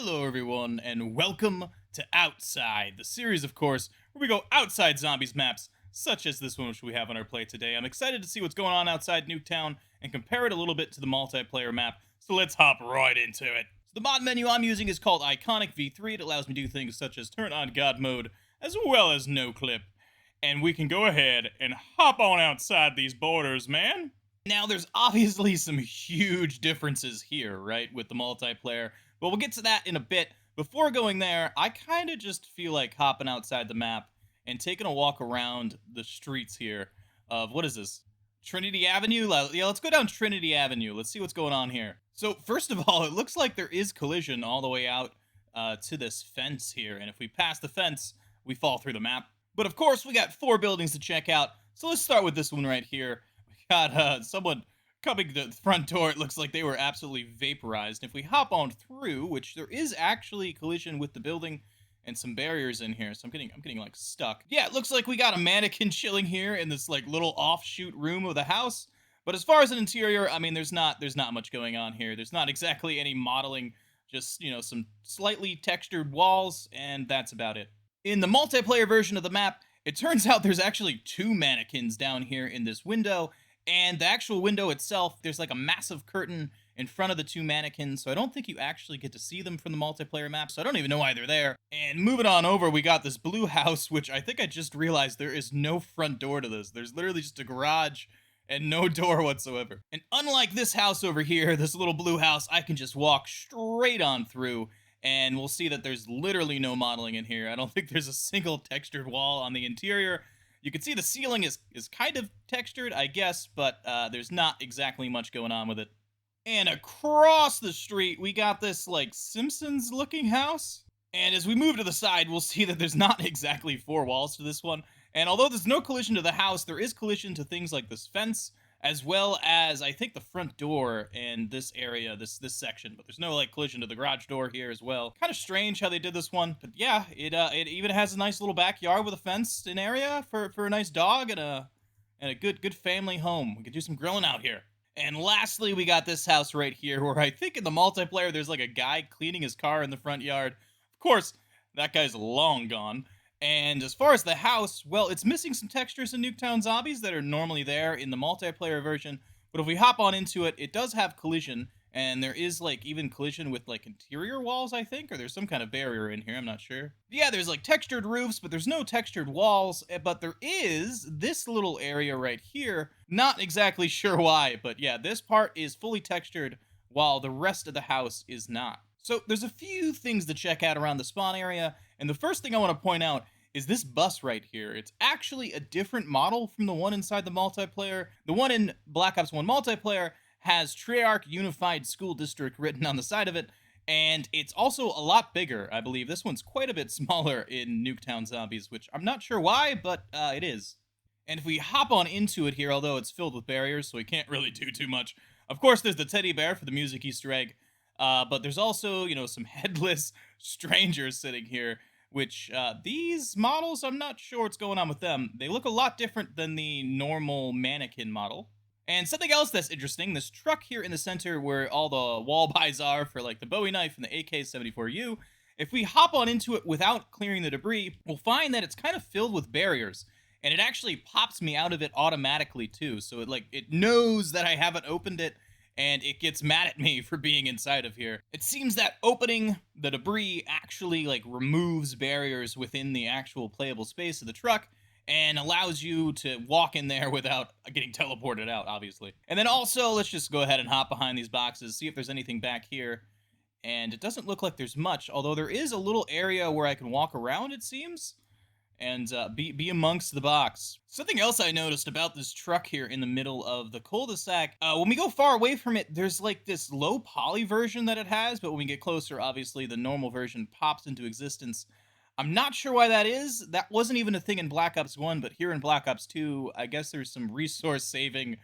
Hello, everyone, and welcome to Outside, the series, of course, where we go outside zombies maps, such as this one which we have on our plate today. I'm excited to see what's going on outside Nuketown and compare it a little bit to the multiplayer map, so let's hop right into it. So the mod menu I'm using is called Iconic V3. It allows me to do things such as turn on God mode, as well as no clip. And we can go ahead and hop on outside these borders, man. Now, there's obviously some huge differences here, right, with the multiplayer, but we'll get to that in a bit. Before going there, I kind of just feel like hopping outside the map and taking a walk around the streets here of, what is this, Trinity Avenue? Yeah, let's go down Trinity Avenue. Let's see what's going on here. So, first of all, it looks like there is collision all the way out to this fence here, and if we pass the fence, we fall through the map. But, of course, we got 4 buildings to check out, so let's start with this one right here. Got someone coming to the front door. It looks like they were absolutely vaporized. If we hop on through, which there is actually collision with the building and some barriers in here, so I'm getting like stuck. Yeah, it looks like we got a mannequin chilling here in this like little offshoot room of the house. But as far as an interior, I mean, there's not much going on here. There's not exactly any modeling, just some slightly textured walls, and that's about it. In the multiplayer version of the map, it turns out there's actually 2 mannequins down here in this window. And the actual window itself, there's like a massive curtain in front of the 2 mannequins, so I don't think you actually get to see them from the multiplayer map, so I don't even know why they're there. And moving on over, we got this blue house, which I think I just realized there is no front door to this. There's literally just a garage and no door whatsoever. And unlike this house over here, this little blue house, I can just walk straight on through, and we'll see that there's literally no modeling in here. I don't think there's a single textured wall on the interior. You can see the ceiling is kind of textured, I guess, but there's not exactly much going on with it. And across the street, we got this, like, Simpsons-looking house. And as we move to the side, we'll see that there's not exactly 4 walls to this one. And although there's no collision to the house, there is collision to things like this fence, as well as, I think, the front door and this area, this section. But there's no, like, collision to the garage door here as well. Kind of strange how they did this one. But yeah, it even has a nice little backyard with a fenced-in area for a nice dog and a good family home. We could do some grilling out here. And lastly, we got this house right here, where I think in the multiplayer, there's, like, a guy cleaning his car in the front yard. Of course, that guy's long gone. And as far as the house, well, it's missing some textures in Nuketown Zombies that are normally there in the multiplayer version. But if we hop on into it, it does have collision. And there is, like, even collision with, like, interior walls, I think. Or there's some kind of barrier in here, I'm not sure. Yeah, there's, like, textured roofs, but there's no textured walls. But there is this little area right here. Not exactly sure why, but yeah, this part is fully textured, while the rest of the house is not. So there's a few things to check out around the spawn area, and the first thing I want to point out is this bus right here. It's actually a different model from the one inside the multiplayer. The one in Black Ops 1 multiplayer has Treyarch Unified School District written on the side of it, and it's also a lot bigger, I believe. This one's quite a bit smaller in Nuketown Zombies, which I'm not sure why, but it is. And if we hop on into it here, although it's filled with barriers, so we can't really do too much. Of course, there's the teddy bear for the music Easter egg. But there's also, some headless strangers sitting here, which these models, I'm not sure what's going on with them. They look a lot different than the normal mannequin model. And something else that's interesting, this truck here in the center where all the wall buys are for like the Bowie knife and the AK-74U, if we hop on into it without clearing the debris, we'll find that it's kind of filled with barriers. And it actually pops me out of it automatically too. So it knows that I haven't opened it, and it gets mad at me for being inside of here. It seems that opening the debris actually removes barriers within the actual playable space of the truck and allows you to walk in there without getting teleported out, obviously. And then also, let's just go ahead and hop behind these boxes, see if there's anything back here. And it doesn't look like there's much, although there is a little area where I can walk around, it seems, and be amongst the box. Something else I noticed about this truck here in the middle of the cul-de-sac, when we go far away from it, there's like this low poly version that it has, but when we get closer, obviously the normal version pops into existence. I'm not sure why that is. That wasn't even a thing in Black Ops 1, but here in Black Ops 2, I guess there's some resource saving.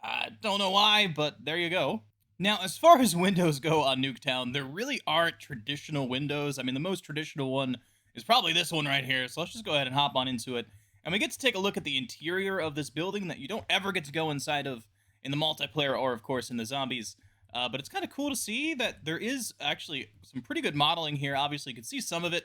I don't know why, but there you go. Now, as far as windows go on Nuketown, there really aren't traditional windows. I mean, the most traditional one is probably this one right here, so let's just go ahead and hop on into it. And we get to take a look at the interior of this building that you don't ever get to go inside of in the multiplayer or, of course, in the zombies But it's kind of cool to see that there is actually some pretty good modeling here. Obviously, you can see some of it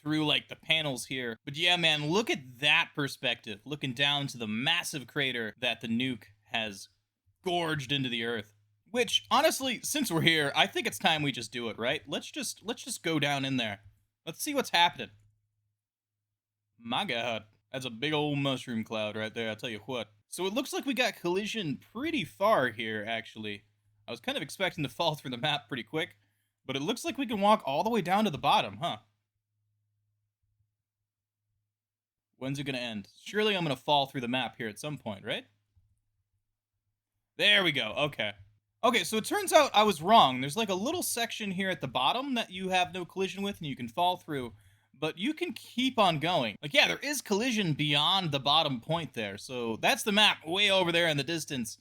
through like the panels here. But yeah, man, look at that perspective, looking down to the massive crater that the nuke has gorged into the earth. Which, honestly, since we're here, I think it's time we just do it, right? Let's just go down in there. Let's see what's happening. My God, that's a big old mushroom cloud right there, I'll tell you what. So it looks like we got collision pretty far here, actually. I was kind of expecting to fall through the map pretty quick, but it looks like we can walk all the way down to the bottom, huh? When's it gonna end? Surely I'm gonna fall through the map here at some point, right? There we go, okay. Okay, so it turns out I was wrong. There's like a little section here at the bottom that you have no collision with and you can fall through, but you can keep on going. Like, yeah, there is collision beyond the bottom point there. So that's the map way over there in the distance.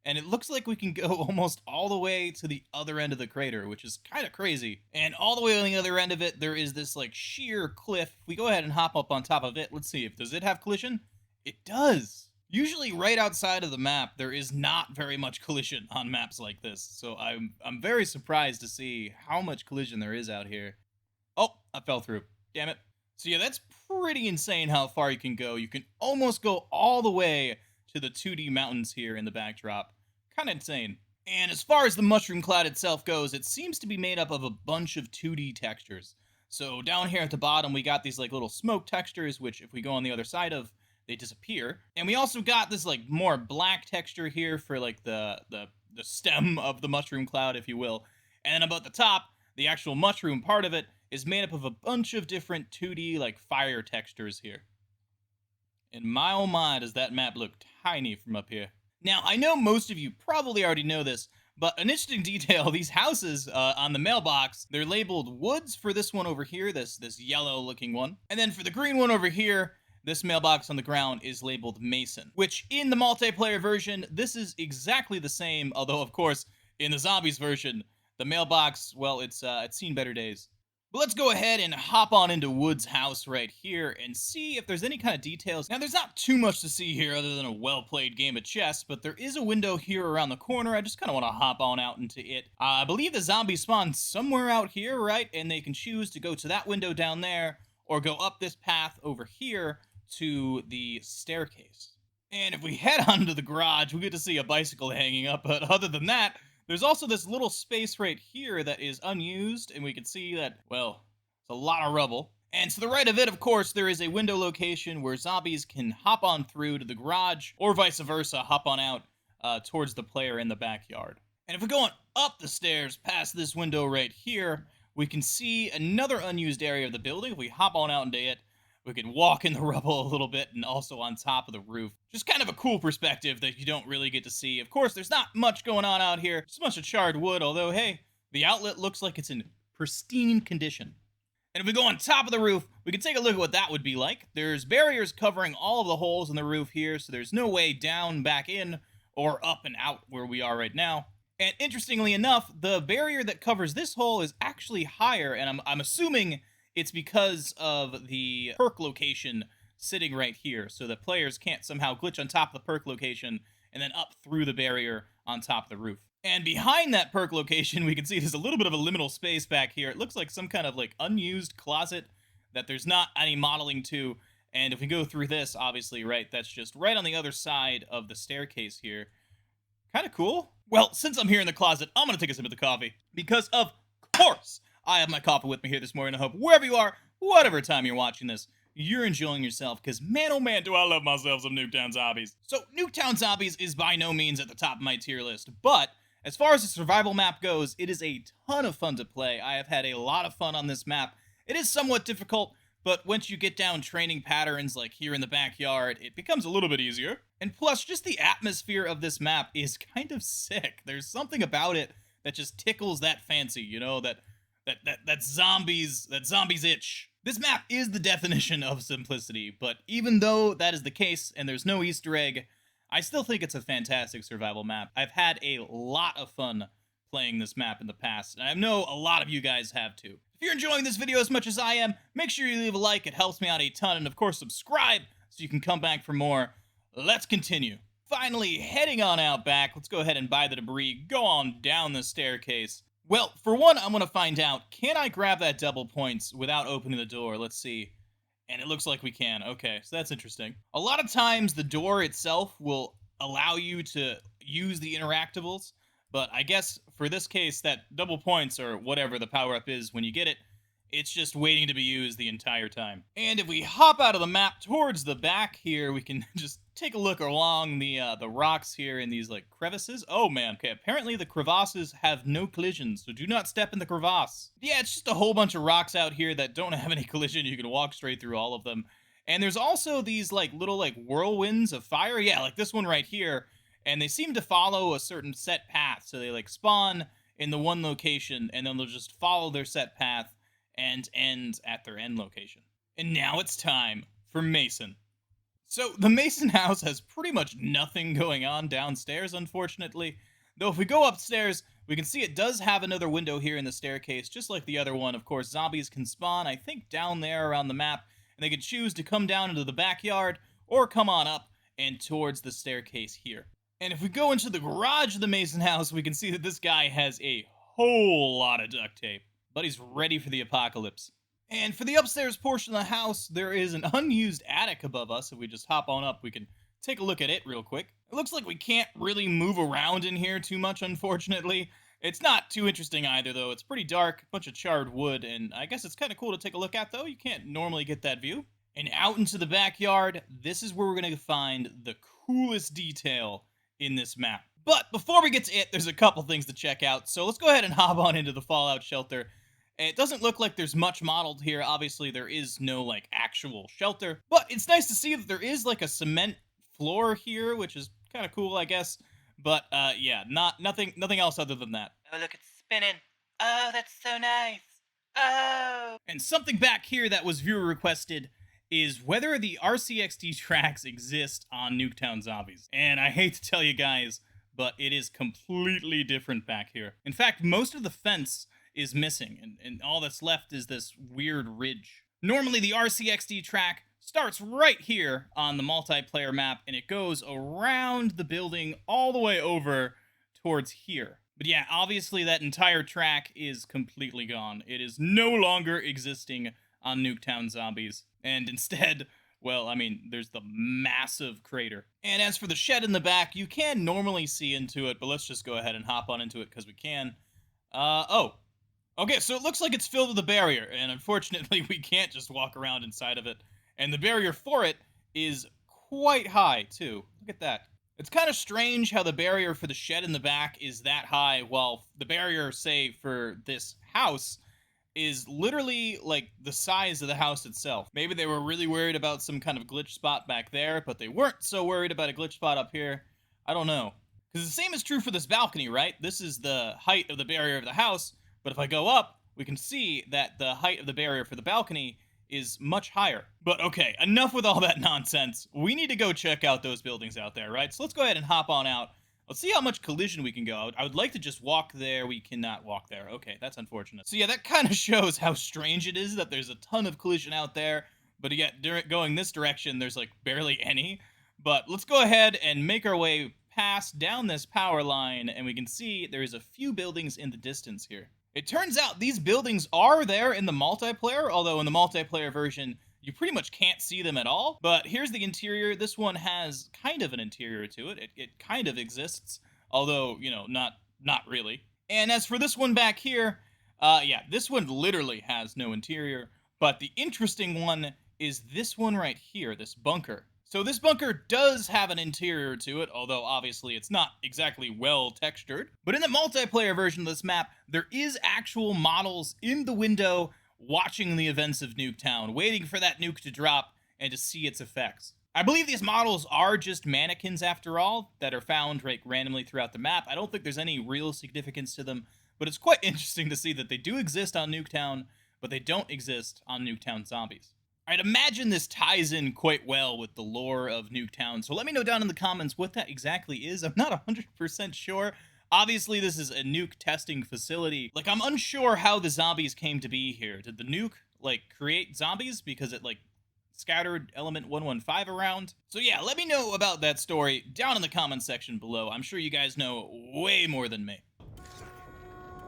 And it looks like we can go almost all the way to the other end of the crater, which is kind of crazy. And all the way on the other end of it, there is this like sheer cliff. If we go ahead and hop up on top of it, let's see, does it have collision? It does. Usually right outside of the map, there is not very much collision on maps like this. So I'm very surprised to see how much collision there is out here. Oh, I fell through. Damn it. So yeah, that's pretty insane how far you can go. You can almost go all the way to the 2D mountains here in the backdrop. Kind of insane. And as far as the mushroom cloud itself goes, it seems to be made up of a bunch of 2D textures. So down here at the bottom, we got these like little smoke textures, which if we go on the other side of, they disappear. And we also got this like more black texture here for like the stem of the mushroom cloud, if you will. And then about the top, the actual mushroom part of it is made up of a bunch of different 2D like fire textures here. And my oh my, does that map look tiny from up here. Now, I know most of you probably already know this, but an interesting detail, these houses on the mailbox, they're labeled woods for this one over here, this yellow looking one. And then for the green one over here, this mailbox on the ground is labeled Mason, which in the multiplayer version, this is exactly the same, although of course, in the zombies version, the mailbox, well, it's seen better days. But let's go ahead and hop on into Wood's house right here and see if there's any kind of details. Now, there's not too much to see here other than a well-played game of chess, but there is a window here around the corner. I just kind of want to hop on out into it. I believe the zombies spawn somewhere out here, right? And they can choose to go to that window down there or go up this path over here to the staircase. And if we head onto the garage, we get to see a bicycle hanging up, but other than that, there's also this little space right here that is unused, and we can see that, well, it's a lot of rubble. And to the right of it, of course, there is a window location where zombies can hop on through to the garage, or vice versa, hop on out towards the player in the backyard. And if we're going up the stairs past this window right here, we can see another unused area of the building. If we hop on out into it, we can walk in the rubble a little bit and also on top of the roof. Just kind of a cool perspective that you don't really get to see. Of course, there's not much going on out here. Just a bunch of charred wood, although, hey, the outlet looks like it's in pristine condition. And if we go on top of the roof, we can take a look at what that would be like. There's barriers covering all of the holes in the roof here, so there's no way down, back in, or up and out where we are right now. And interestingly enough, the barrier that covers this hole is actually higher, and I'm assuming it's because of the perk location sitting right here, so that players can't somehow glitch on top of the perk location and then up through the barrier on top of the roof. And behind that perk location, we can see there's a little bit of a liminal space back here. It looks like some kind of like unused closet that there's not any modeling to. And if we go through this, obviously, right, that's just right on the other side of the staircase here. Kind of cool. Well, since I'm here in the closet, I'm going to take a sip of the coffee because, of course, I have my coffee with me here this morning. I hope wherever you are, whatever time you're watching this, you're enjoying yourself, because man, oh man, do I love myself some Nuketown Zombies. So, Nuketown Zombies is by no means at the top of my tier list, but as far as the survival map goes, it is a ton of fun to play. I have had a lot of fun on this map. It is somewhat difficult, but once you get down training patterns like here in the backyard, it becomes a little bit easier. And plus, just the atmosphere of this map is kind of sick. There's something about it that just tickles that fancy, you know, that zombies itch. This map is the definition of simplicity, but even though that is the case and there's no Easter egg, I still think it's a fantastic survival map. I've had a lot of fun playing this map in the past, and I know a lot of you guys have too. If you're enjoying this video as much as I am, make sure you leave a like, it helps me out a ton, and of course subscribe so you can come back for more. Let's continue. Finally, heading on out back. Let's go ahead and buy the debris. Go on down the staircase. Well, for one, I'm going to find out, can I grab that double points without opening the door? Let's see. And it looks like we can. Okay, so that's interesting. A lot of times, the door itself will allow you to use the interactables, but I guess for this case, that double points or whatever the power-up is when you get it, it's just waiting to be used the entire time. And if we hop out of the map towards the back here, we can just take a look along the rocks here in these like crevices. Oh man, okay, apparently the crevasses have no collisions, so do not step in the crevasse. Yeah, it's just a whole bunch of rocks out here that don't have any collision. You can walk straight through all of them. And there's also these like little like whirlwinds of fire. Yeah, like this one right here. And they seem to follow a certain set path. So they like spawn in the one location and then they'll just follow their set path and end at their end location. And now it's time for Mason. So the Mason house has pretty much nothing going on downstairs, unfortunately. Though if we go upstairs, we can see it does have another window here in the staircase, just like the other one. Of course, zombies can spawn, I think, down there around the map, and they can choose to come down into the backyard or come on up and towards the staircase here. And if we go into the garage of the Mason house, we can see that this guy has a whole lot of duct tape. But he's ready for the apocalypse. And for the upstairs portion of the house, there is an unused attic above us. If we just hop on up, we can take a look at it real quick. It looks like we can't really move around in here too much, unfortunately. It's not too interesting either, though. It's pretty dark, bunch of charred wood, and I guess it's kind of cool to take a look at, though. You can't normally get that view. And out into the backyard, this is where we're going to find the coolest detail in this map. But before we get to it, there's a couple things to check out. So let's go ahead and hop on into the Fallout shelter. It doesn't look like there's much modeled here. Obviously, there is no, like, actual shelter. But it's nice to see that there is, like, a cement floor here, which is kind of cool, I guess. But, yeah, nothing else other than that. Oh, look, it's spinning. Oh, that's so nice. Oh! And something back here that was viewer requested is whether the RCXD tracks exist on Nuketown Zombies. And I hate to tell you guys, but it is completely different back here. In fact, most of the fence is missing, and all that's left is this weird ridge. Normally, the RCXD track starts right here on the multiplayer map, and it goes around the building all the way over towards here. But yeah, obviously that entire track is completely gone. It is no longer existing on Nuketown Zombies, and instead, well, I mean, there's the massive crater. And as for the shed in the back, you can normally see into it, but let's just go ahead and hop on into it because we can. Okay, so it looks like it's filled with a barrier, and unfortunately we can't just walk around inside of it. And the barrier for it is quite high, too. Look at that. It's kind of strange how the barrier for the shed in the back is that high, while the barrier, say, for this house is literally, like, the size of the house itself. Maybe they were really worried about some kind of glitch spot back there, but they weren't so worried about a glitch spot up here. I don't know. Because the same is true for this balcony, right? This is the height of the barrier of the house, but if I go up, we can see that the height of the barrier for the balcony is much higher. But okay, enough with all that nonsense. We need to go check out those buildings out there, right? So let's go ahead and hop on out. Let's see how much collision we can go. I would like to just walk there. We cannot walk there. Okay, that's unfortunate. So yeah, that kind of shows how strange it is that there's a ton of collision out there, but yet going this direction, there's like barely any. But let's go ahead and make our way past down this power line, and we can see there's a few buildings in the distance here. It turns out these buildings are there in the multiplayer, although in the multiplayer version, you pretty much can't see them at all. But here's the interior. This one has kind of an interior to it. It kind of exists, although, you know, not really. And as for this one back here, yeah, this one literally has no interior. But the interesting one is this one right here, this bunker. So this bunker does have an interior to it, although obviously it's not exactly well textured. But in the multiplayer version of this map, there is actual models in the window watching the events of Nuketown, waiting for that nuke to drop and to see its effects. I believe these models are just mannequins after all, that are found like randomly throughout the map. I don't think there's any real significance to them, but it's quite interesting to see that they do exist on Nuketown, but they don't exist on Nuketown Zombies. I'd imagine this ties in quite well with the lore of Nuketown, so let me know down in the comments what that exactly is. I'm not 100% sure. Obviously, this is a nuke testing facility. Like, I'm unsure how the zombies came to be here. Did the nuke, like, create zombies because it, like, scattered element 115 around. So yeah, let me know about that story down in the comment section below. I'm sure you guys know way more than me.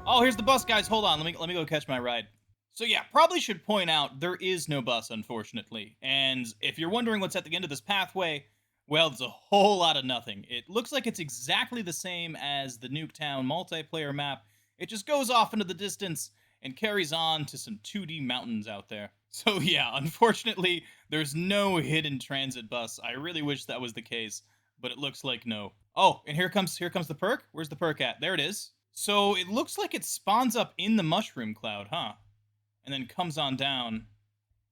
Oh, here's the bus, guys. Hold on. Let me go catch my ride. So yeah, probably should point out there is no bus, unfortunately. And if you're wondering what's at the end of this pathway, well, there's a whole lot of nothing. It looks like it's exactly the same as the Nuketown multiplayer map. It just goes off into the distance and carries on to some 2D mountains out there. So yeah, unfortunately, there's no hidden transit bus. I really wish that was the case, but it looks like no. Oh, and here comes the perk. Where's the perk at? There it is. So it looks like it spawns up in the mushroom cloud, huh? And then comes on down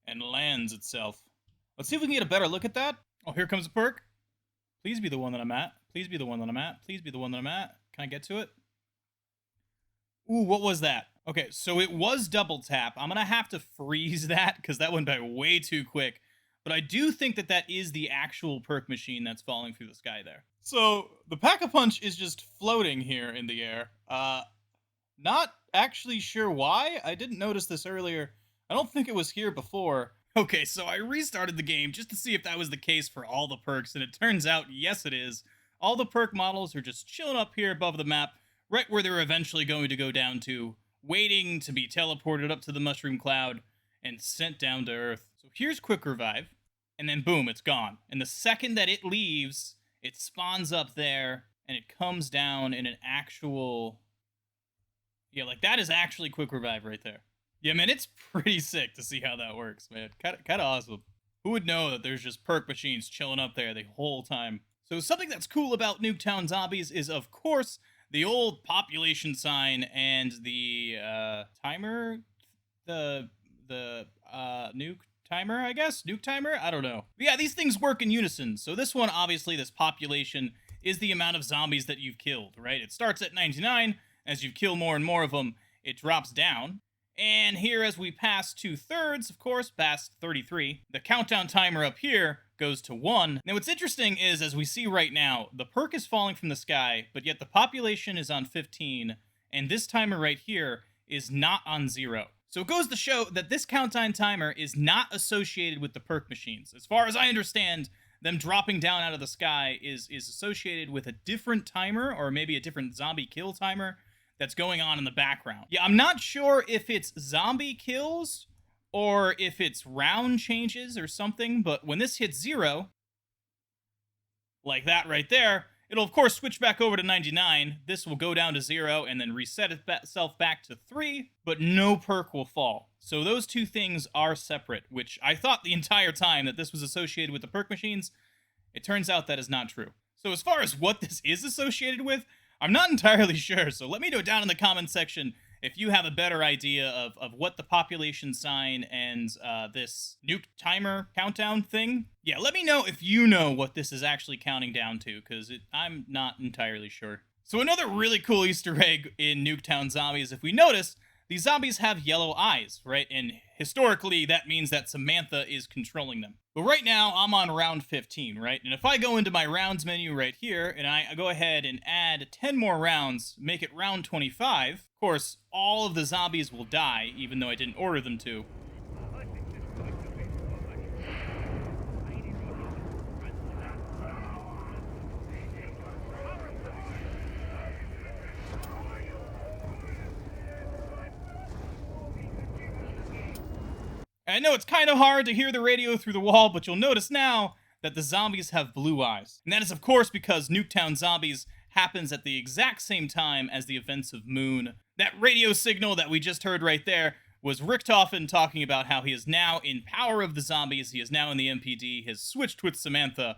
and lands itself. Let's see if we can get a better look at that. Oh, here comes the perk. Please be the one that I'm at. Please be the one that I'm at. Please be the one that I'm at. Can I get to it? Ooh, what was that? Okay, so it was double tap. I'm gonna have to freeze that because that went by way too quick. But I do think that that is the actual perk machine that's falling through the sky there. So the Pack-a-Punch is just floating here in the air. Not actually sure why. I didn't notice this earlier. I don't think it was here before. Okay, so I restarted the game just to see if that was the case for all the perks, and it turns out, yes it is. All the perk models are just chilling up here above the map, right where they're eventually going to go down to, waiting to be teleported up to the mushroom cloud and sent down to Earth. So here's Quick Revive, and then boom, it's gone. And the second that it leaves, it spawns up there, and it comes down in an actual... Yeah, like, that is actually Quick Revive right there. Yeah, man, it's pretty sick to see how that works, man. Kind of awesome. Who would know that there's just perk machines chilling up there the whole time? So something that's cool about Nuketown Zombies is, of course, the old population sign and the timer, the nuke timer, I guess? Nuke timer? I don't know. But yeah, these things work in unison. So this one, obviously, this population is the amount of zombies that you've killed, right? It starts at 99. As you kill more and more of them, it drops down. And here, as we pass 2/3, of course, past 33, the countdown timer up here goes to 1. Now, what's interesting is, as we see right now, the perk is falling from the sky, but yet the population is on 15, and this timer right here is not on 0. So it goes to show that this countdown timer is not associated with the perk machines. As far as I understand, them dropping down out of the sky is associated with a different timer, or maybe a different zombie kill timer, that's going on in the background. Yeah, I'm not sure if it's zombie kills or if it's round changes or something, but when this hits 0, like that right there, it'll of course switch back over to 99. This will go down to 0 and then reset itself back to 3, but no perk will fall. So those two things are separate, which I thought the entire time that this was associated with the perk machines. It turns out that is not true. So as far as what this is associated with, I'm not entirely sure, so let me know down in the comment section if you have a better idea of what the population sign and this nuke timer countdown thing. Yeah, let me know if you know what this is actually counting down to, because I'm not entirely sure. So another really cool Easter egg in Nuketown Zombies, if we notice, these zombies have yellow eyes, right? And historically, that means that Samantha is controlling them. But right now, I'm on round 15, right? And if I go into my rounds menu right here, and I go ahead and add 10 more rounds, make it round 25, of course, all of the zombies will die, even though I didn't order them to. I know it's kind of hard to hear the radio through the wall, but you'll notice now that the zombies have blue eyes. And that is, of course, because Nuketown Zombies happens at the exact same time as the events of Moon. That radio signal that we just heard right there was Richtofen talking about how he is now in power of the zombies, he is now in the MPD, has switched with Samantha,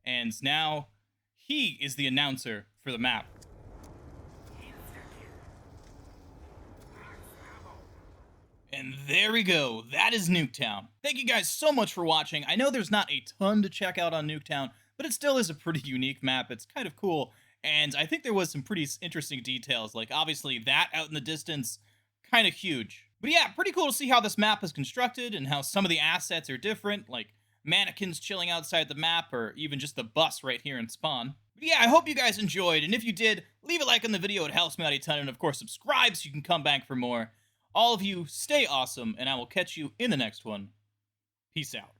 and now he is the announcer for the map. And there we go. That is Nuketown. Thank you guys so much for watching. I know there's not a ton to check out on Nuketown, but it still is a pretty unique map. It's kind of cool, and I think there was some pretty interesting details. Like, obviously, that out in the distance, kind of huge. But yeah, pretty cool to see how this map is constructed and how some of the assets are different, like mannequins chilling outside the map, or even just the bus right here in spawn. But yeah, I hope you guys enjoyed, and if you did, leave a like on the video. It helps me out a ton, and of course, subscribe so you can come back for more. All of you, stay awesome, and I will catch you in the next one. Peace out.